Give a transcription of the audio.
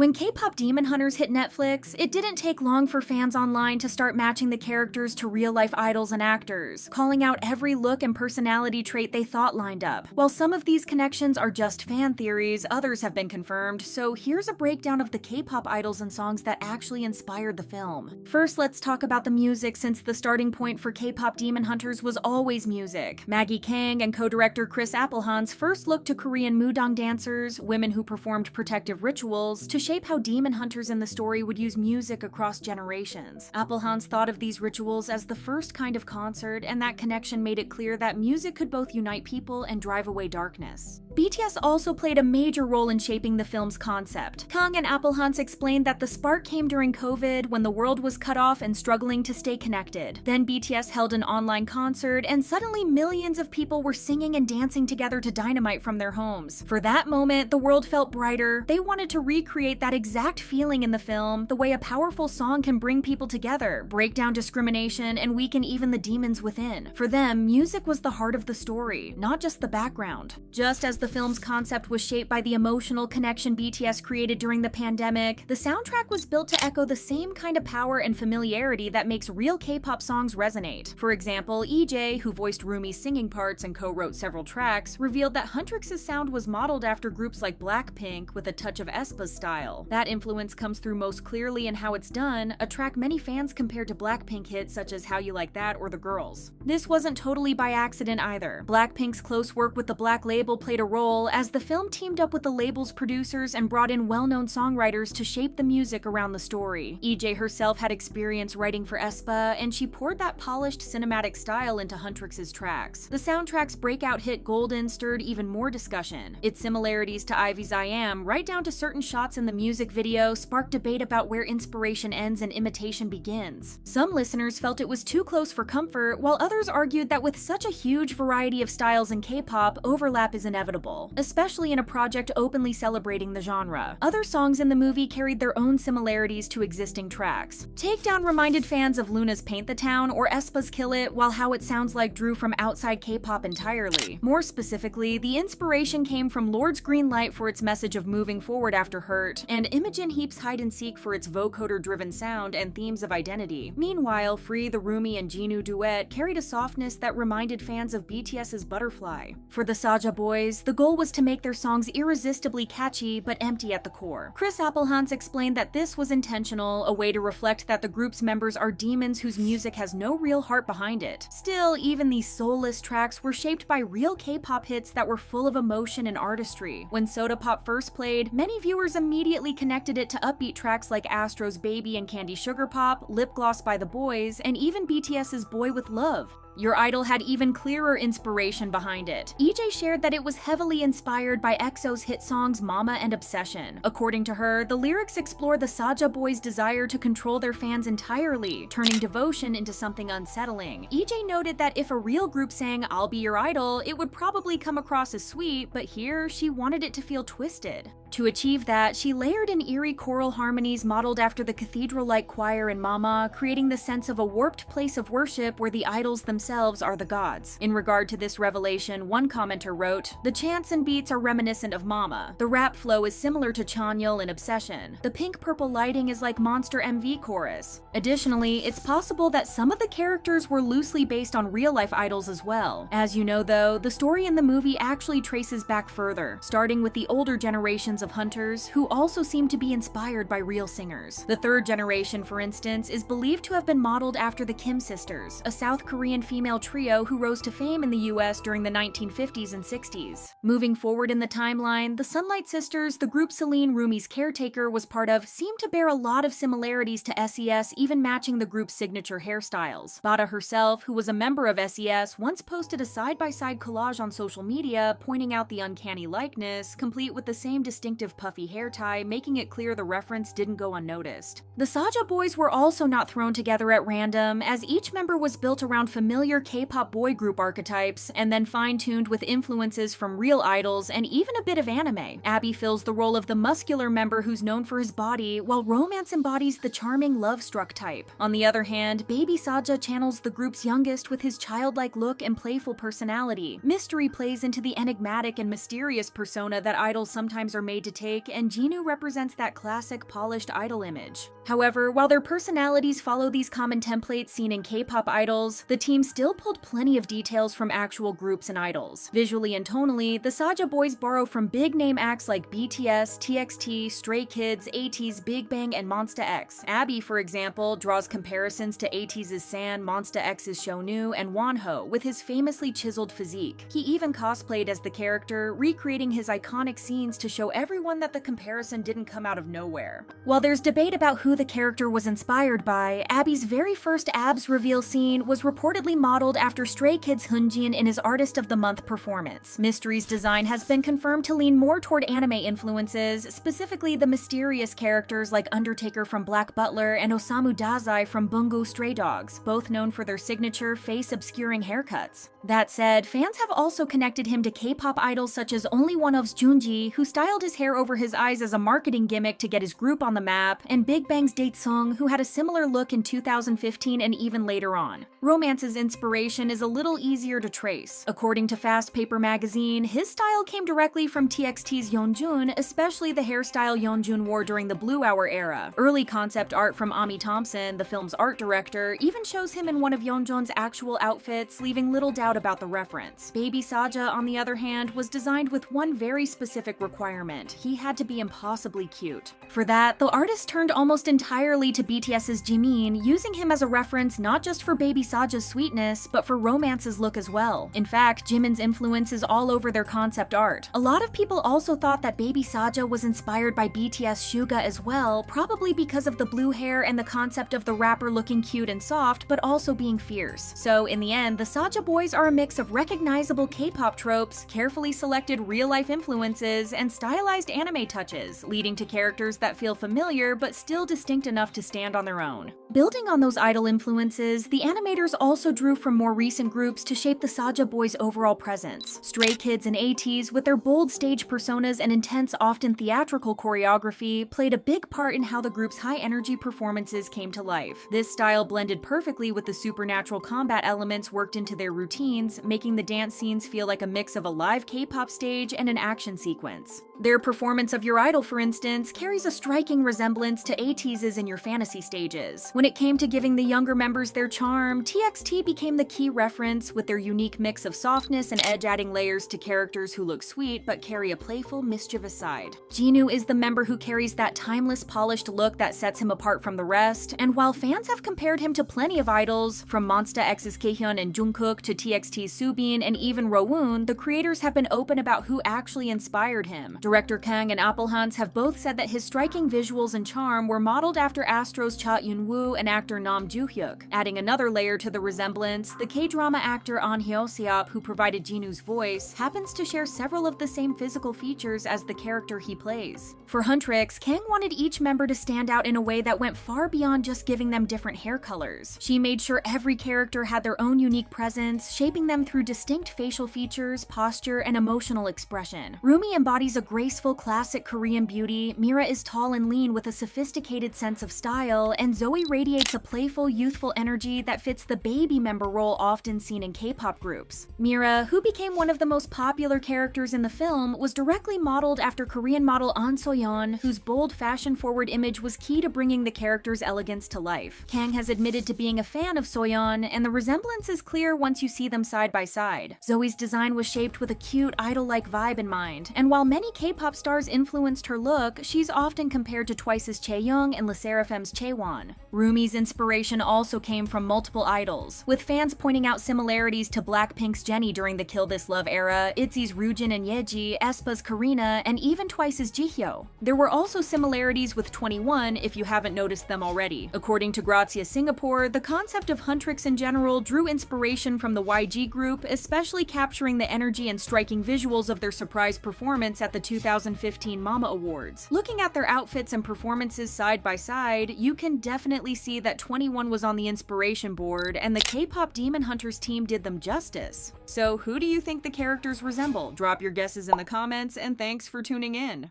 When K-Pop Demon Hunters hit Netflix, it didn't take long for fans online to start matching the characters to real-life idols and actors, calling out every look and personality trait they thought lined up. While some of these connections are just fan theories, others have been confirmed, so here's a breakdown of the K-pop idols and songs that actually inspired the film. First, let's talk about the music, since the starting point for K-Pop Demon Hunters was always music. Maggie Kang and co-director Chris Appelhans first looked to Korean mudang dancers, women who performed protective rituals, to shape how demon hunters in the story would use music across generations. Appelhans thought of these rituals as the first kind of concert, and that connection made it clear that music could both unite people and drive away darkness. BTS also played a major role in shaping the film's concept. Kang and Appelhans explained that the spark came during COVID, when the world was cut off and struggling to stay connected. Then BTS held an online concert, and suddenly millions of people were singing and dancing together to Dynamite from their homes. For that moment, the world felt brighter. They wanted to recreate that exact feeling in the film, the way a powerful song can bring people together, break down discrimination, and weaken even the demons within. For them, music was the heart of the story, not just the background. Just as the film's concept was shaped by the emotional connection BTS created during the pandemic, the soundtrack was built to echo the same kind of power and familiarity that makes real K-pop songs resonate. For example, EJ, who voiced Rumi's singing parts and co-wrote several tracks, revealed that Huntrix's sound was modeled after groups like BLACKPINK with a touch of aespa's style. That influence comes through most clearly in How It's Done, a track many fans compared to BLACKPINK hits such as How You Like That or The Girls. This wasn't totally by accident either. BLACKPINK's close work with the Black label played a role, as the film teamed up with the label's producers and brought in well-known songwriters to shape the music around the story. EJ herself had experience writing for aespa, and she poured that polished cinematic style into Huntrix's tracks. The soundtrack's breakout hit Golden stirred even more discussion. Its similarities to ITZY's I Am, right down to certain shots in the music video, sparked debate about where inspiration ends and imitation begins. Some listeners felt it was too close for comfort, while others argued that with such a huge variety of styles in K-pop, overlap is inevitable, especially in a project openly celebrating the genre. Other songs in the movie carried their own similarities to existing tracks. Takedown reminded fans of Luna's Paint the Town or aespa's Kill It, while How It Sounds Like drew from outside K-pop entirely. More specifically, the inspiration came from Lord's Green Light for its message of moving forward after hurt, and Imogen Heap's Hide and Seek for its vocoder-driven sound and themes of identity. Meanwhile, Free, the Rumi and Jinu duet carried a softness that reminded fans of BTS's Butterfly. For the Saja boys, the goal was to make their songs irresistibly catchy but empty at the core. Chris Appelhans explained that this was intentional, a way to reflect that the group's members are demons whose music has no real heart behind it. Still, even these soulless tracks were shaped by real K-pop hits that were full of emotion and artistry. When Soda Pop first played, many viewers immediately connected it to upbeat tracks like Astro's Baby and Candy Sugar Pop, Lip Gloss by the Boys, and even BTS's Boy With Love. Your Idol had even clearer inspiration behind it. EJ shared that it was heavily inspired by EXO's hit songs Mama and Obsession. According to her, the lyrics explore the Saja boys' desire to control their fans entirely, turning devotion into something unsettling. EJ noted that if a real group sang I'll Be Your Idol, it would probably come across as sweet, but here she wanted it to feel twisted. To achieve that, she layered in eerie choral harmonies modeled after the cathedral-like choir in Mama, creating the sense of a warped place of worship where the idols themselves are the gods. In regard to this revelation, one commenter wrote, "The chants and beats are reminiscent of Mama. The rap flow is similar to Chanyeol in Obsession. The pink-purple lighting is like Monster MV chorus." Additionally, it's possible that some of the characters were loosely based on real-life idols as well. As you know though, the story in the movie actually traces back further, starting with the older generations of hunters, who also seem to be inspired by real singers. The third generation, for instance, is believed to have been modeled after the Kim sisters, a South Korean female trio who rose to fame in the US during the 1950s and 60s. Moving forward in the timeline, the Sunlight Sisters, the group Celine, Rumi's caretaker, was part of, seem to bear a lot of similarities to SES, even matching the group's signature hairstyles. Bada herself, who was a member of SES, once posted a side-by-side collage on social media pointing out the uncanny likeness, complete with the same distinctive puffy hair tie, making it clear the reference didn't go unnoticed. The Saja boys were also not thrown together at random, as each member was built around familiar K-pop boy group archetypes, and then fine-tuned with influences from real idols and even a bit of anime. Abby fills the role of the muscular member who's known for his body, while Romance embodies the charming love-struck type. On the other hand, Baby Saja channels the group's youngest with his childlike look and playful personality. Mystery plays into the enigmatic and mysterious persona that idols sometimes are made made to take, and Jinu represents that classic polished idol image. However, while their personalities follow these common templates seen in K-pop idols, the team still pulled plenty of details from actual groups and idols. Visually and tonally, the Saja boys borrow from big-name acts like BTS, TXT, Stray Kids, ATEEZ, Big Bang, and Monsta X. Abby, for example, draws comparisons to ATEEZ's San, Monsta X's Shownu, and Wonho with his famously chiseled physique. He even cosplayed as the character, recreating his iconic scenes to show everyone that the comparison didn't come out of nowhere. While there's debate about who the character was inspired by, Abby's very first abs reveal scene was reportedly modeled after Stray Kids' Hyunjin in his Artist of the Month performance. Mystery's design has been confirmed to lean more toward anime influences, specifically the mysterious characters like Undertaker from Black Butler and Osamu Dazai from Bungo Stray Dogs, both known for their signature face-obscuring haircuts. That said, fans have also connected him to K-pop idols such as Only One of's Junji, who styled his hair over his eyes as a marketing gimmick to get his group on the map, and Big Bang's Daesung, who had a similar look in 2015 and even later on. Romance's inspiration is a little easier to trace. According to Fast Paper magazine, his style came directly from TXT's Yeonjun, especially the hairstyle Yeonjun wore during the Blue Hour era. Early concept art from Ami Thompson, the film's art director, even shows him in one of Yeonjun's actual outfits, leaving little doubt about the reference. Baby Saja, on the other hand, was designed with one very specific requirement: he had to be impossibly cute. For that, the artist turned almost entirely to BTS's Jimin, using him as a reference not just for Baby Saja's sweetness, but for Romance's look as well. In fact, Jimin's influence is all over their concept art. A lot of people also thought that Baby Saja was inspired by BTS Suga as well, probably because of the blue hair and the concept of the rapper looking cute and soft, but also being fierce. So in the end, the Saja boys are a mix of recognizable K-pop tropes, carefully selected real-life influences, and stylized anime touches, leading to characters that feel familiar but still distinct enough to stand on their own. Building on those idol influences, the animators also drew from more recent groups to shape the Saja boys' overall presence. Stray Kids and ATEEZ, with their bold stage personas and intense, often theatrical choreography, played a big part in how the group's high-energy performances came to life. This style blended perfectly with the supernatural combat elements worked into their routines, making the dance scenes feel like a mix of a live K-pop stage and an action sequence. Their performance of Your Idol, for instance, carries a striking resemblance to ATEEZ's in Your Fantasy stages. When it came to giving the younger members their charm, TXT became the key reference, with their unique mix of softness and edge adding layers to characters who look sweet but carry a playful, mischievous side. Jinu is the member who carries that timeless, polished look that sets him apart from the rest, and while fans have compared him to plenty of idols, from Monsta X's Kaehyun and Jungkook to TXT's Soobin and even Rowoon, the creators have been open about who actually inspired him. Director Kang and Appelhans have both said that his striking visuals and charm were modeled after Astro's Cha Eun-woo and actor Nam Joo-hyuk. Adding another layer to the resemblance, the K-drama actor Ahn Hyo-seop, who provided Jinu's voice, happens to share several of the same physical features as the character he plays. For Huntrix, Kang wanted each member to stand out in a way that went far beyond just giving them different hair colors. She made sure every character had their own unique presence, shaping them through distinct facial features, posture, and emotional expression. Rumi embodies a graceful, classic Korean beauty, Mira is tall and lean with a sophisticated sense of style, and Zoe radiates a playful, youthful energy that fits the baby member role often seen in K-pop groups. Mira, who became one of the most popular characters in the film, was directly modeled after Korean model An So-yeon, whose bold, fashion-forward image was key to bringing the character's elegance to life. Kang has admitted to being a fan of So-yeon, and the resemblance is clear once you see them side by side. Zoe's design was shaped with a cute, idol-like vibe in mind, and while many K-pop stars influenced her look, she's often compared to Twice's Chaeyoung and LE SSERAFIM's Chaewon. Rumi's inspiration also came from multiple idols, with fans pointing out similarities to BLACKPINK's Jennie during the Kill This Love era, ITZY's Ryujin and Yeji, aespa's Karina, and even Twice's Jihyo. There were also similarities with 21 if you haven't noticed them already. According to Grazia Singapore, the concept of Huntrix in general drew inspiration from the YG group, especially capturing the energy and striking visuals of their surprise performance at the 2015 Mama Awards. Looking at their outfits and performances side by side, you can definitely see that 21 was on the inspiration board, and the KPop Demon Hunters team did them justice. So who do you think the characters resemble? Drop your guesses in the comments, and thanks for tuning in.